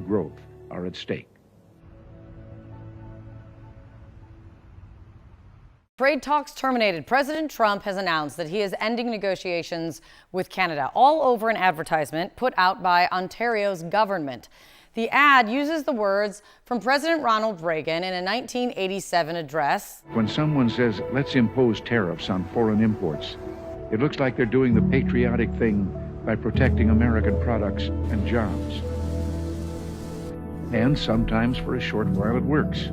growth are at stake. Trade talks terminated. President Trump has announced that he is ending negotiations with Canada, all over an advertisement put out by Ontario's government. The ad uses the words from President Ronald Reagan in a 1987 address. When someone says, let's impose tariffs on foreign imports, it looks like they're doing the patriotic thing by protecting American products and jobs. And sometimes for a short while it works,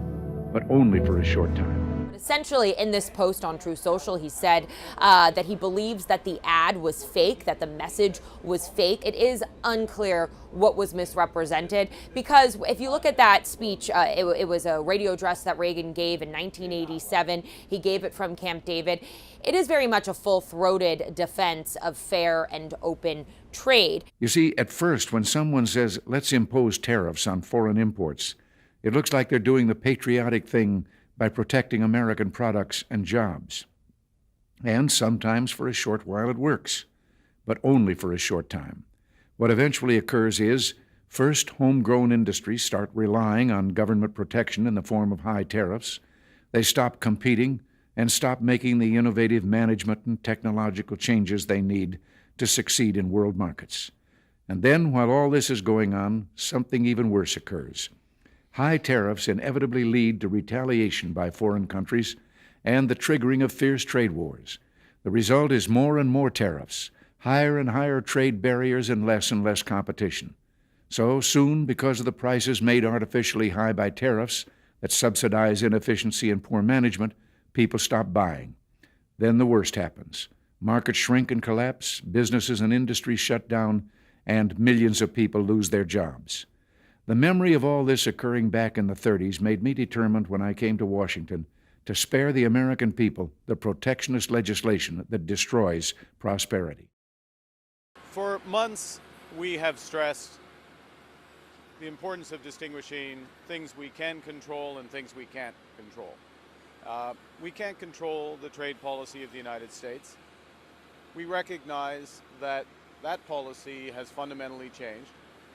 but only for a short time. Essentially, in this post on True Social, he said that he believes that the ad was fake, that the message was fake. It is unclear what was misrepresented, because if you look at that speech, it was a radio address that Reagan gave in 1987. He gave it from Camp David. It is very much a full-throated defense of fair and open trade. You see, at first, when someone says, let's impose tariffs on foreign imports, it looks like they're doing the patriotic thing by protecting American products and jobs. And sometimes for a short while it works, but only for a short time. What eventually occurs is, first, homegrown industries start relying on government protection in the form of high tariffs. They stop competing and stop making the innovative management and technological changes they need to succeed in world markets. And then, while all this is going on, something even worse occurs. High tariffs inevitably lead to retaliation by foreign countries and the triggering of fierce trade wars. The result is more and more tariffs, higher and higher trade barriers, and less competition. So soon, because of the prices made artificially high by tariffs that subsidize inefficiency and poor management, people stop buying. Then the worst happens. Markets shrink and collapse, businesses and industries shut down, and millions of people lose their jobs. The memory of all this occurring back in the 30s made me determined when I came to Washington to spare the American people the protectionist legislation that destroys prosperity. For months, we have stressed the importance of distinguishing things we can control and things we can't control. We can't control the trade policy of the United States. We recognize that that policy has fundamentally changed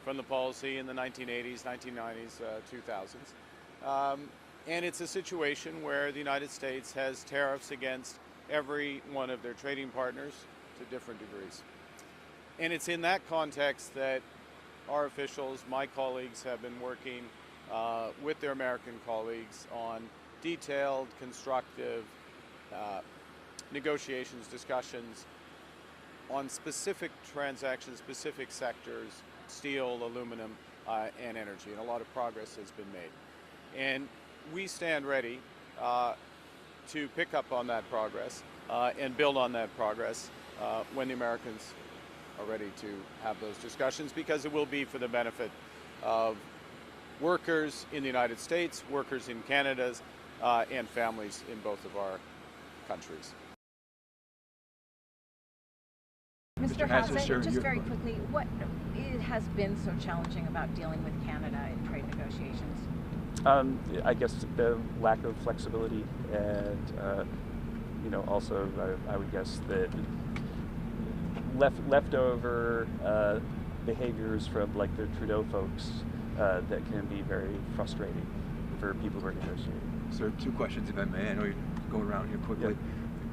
from the policy in the 1980s, 1990s, 2000s. And it's a situation where the United States has tariffs against every one of their trading partners to different degrees. And it's in that context that our officials, my colleagues, have been working with their American colleagues on detailed, constructive negotiations, discussions on specific transactions, specific sectors, steel, aluminum, and energy, and a lot of progress has been made. And we stand ready to pick up on that progress and build on that progress when the Americans are ready to have those discussions, because it will be for the benefit of workers in the United States, workers in Canada, and families in both of our countries. Mr. Hassett, just very quickly, what it has been so challenging about dealing with Canada in trade negotiations? I guess the lack of flexibility, and also I would guess that leftover behaviors from like the Trudeau folks that can be very frustrating for people who are negotiating. Sir, two questions, if I may. I know you're going around here quickly. Yeah.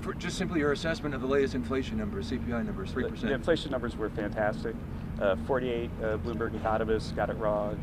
For just simply your assessment of the latest inflation numbers, CPI numbers, 3%. The inflation numbers were fantastic. 48 Bloomberg economists got it wrong.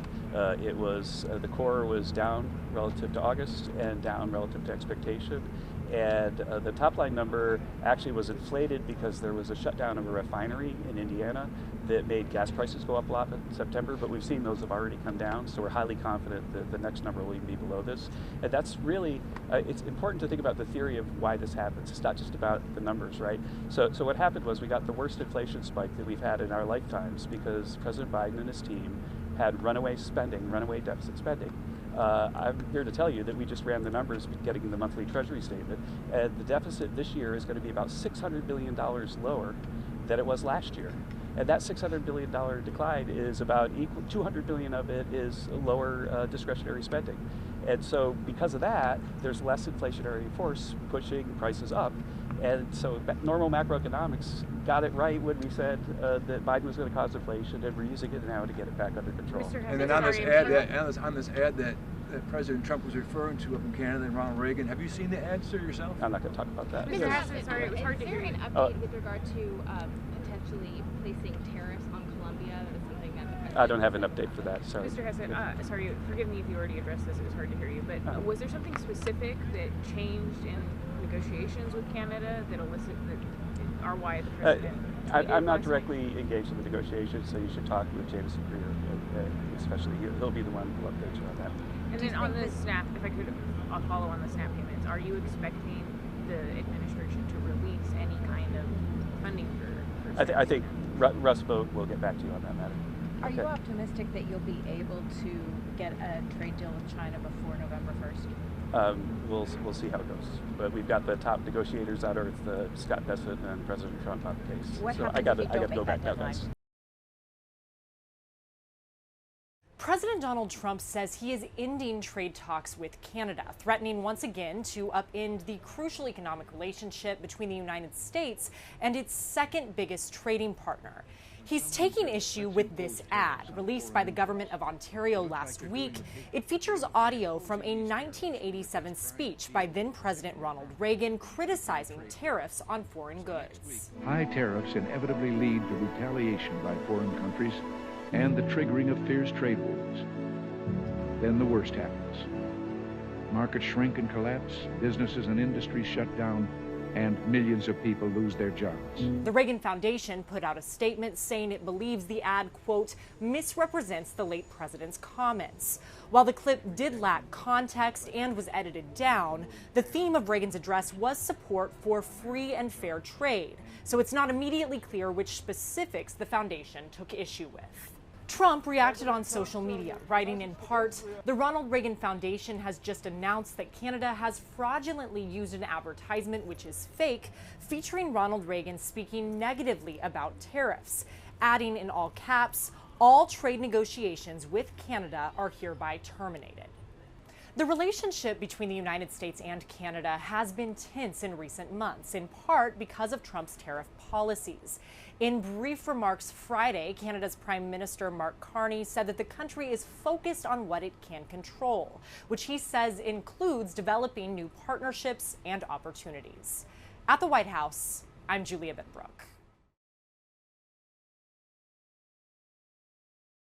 It was the core was down relative to August and down relative to expectation. And the top line number actually was inflated because there was a shutdown of a refinery in Indiana that made gas prices go up a lot in September, but we've seen those have already come down, so we're highly confident that the next number will even be below this. And that's really, it's important to think about the theory of why this happens. It's not just about the numbers, right? So what happened was we got the worst inflation spike that we've had in our lifetimes because President Biden and his team had runaway spending, runaway deficit spending. I'm here to tell you that we just ran the numbers getting the monthly Treasury statement, and the deficit this year is going to be about $600 billion lower than it was last year. And that $600 billion decline is about equal, $200 billion of it is lower discretionary spending. And so because of that, there's less inflationary force pushing prices up. And so normal macroeconomics got it right when we said that Biden was going to cause inflation, and we're using it now to get it back under control. And then on this ad that President Trump was referring to up in Canada and Ronald Reagan, have you seen the ad, sir, yourself? I'm not going to talk about that. Mr. Hassan, sorry, it was hard to hear you. Is there an update with regard to potentially placing tariffs on Columbia? That is something that I don't have an update for that, sorry. Mr. Hassan, sorry, forgive me if you already addressed this, it was hard to hear you, but was there something specific that changed in negotiations with Canada that are why the president... I'm not directly engaged in the negotiations, so you should talk with Jameson Greer, especially. He'll be the one who will update you on that. And then on the SNAP, if I could follow on the SNAP payments, are you expecting the administration to release any kind of funding for I think Russ Vogt will get back to you on that matter. Are you optimistic that you'll be able to get a trade deal with China before November 1st? We'll see how it goes. But we've got the top negotiators on earth, Scott Bessent and President Trump, on the case. What so happens I got if to you don't go make back that now, deadline? guys. President Donald Trump says he is ending trade talks with Canada, threatening once again to upend the crucial economic relationship between the United States and its second biggest trading partner. He's taking issue with this ad released by the government of Ontario last week. It features audio from a 1987 speech by then President Ronald Reagan criticizing tariffs on foreign goods. High tariffs inevitably lead to retaliation by foreign countries and the triggering of fierce trade wars. Then the worst happens. Markets shrink and collapse, businesses and industries shut down, and millions of people lose their jobs. The Reagan Foundation put out a statement saying it believes the ad, quote, misrepresents the late president's comments. While the clip did lack context and was edited down, the theme of Reagan's address was support for free and fair trade. So it's not immediately clear which specifics the foundation took issue with. Trump reacted on social media, writing in part, the Ronald Reagan Foundation has just announced that Canada has fraudulently used an advertisement which is fake, featuring Ronald Reagan speaking negatively about tariffs, adding in all caps, all trade negotiations with Canada are hereby terminated. The relationship between the United States and Canada has been tense in recent months, in part because of Trump's tariff policies. In brief remarks Friday, Canada's Prime Minister Mark Carney said that the country is focused on what it can control, which he says includes developing new partnerships and opportunities. At the White House, I'm Julia Bitbrook.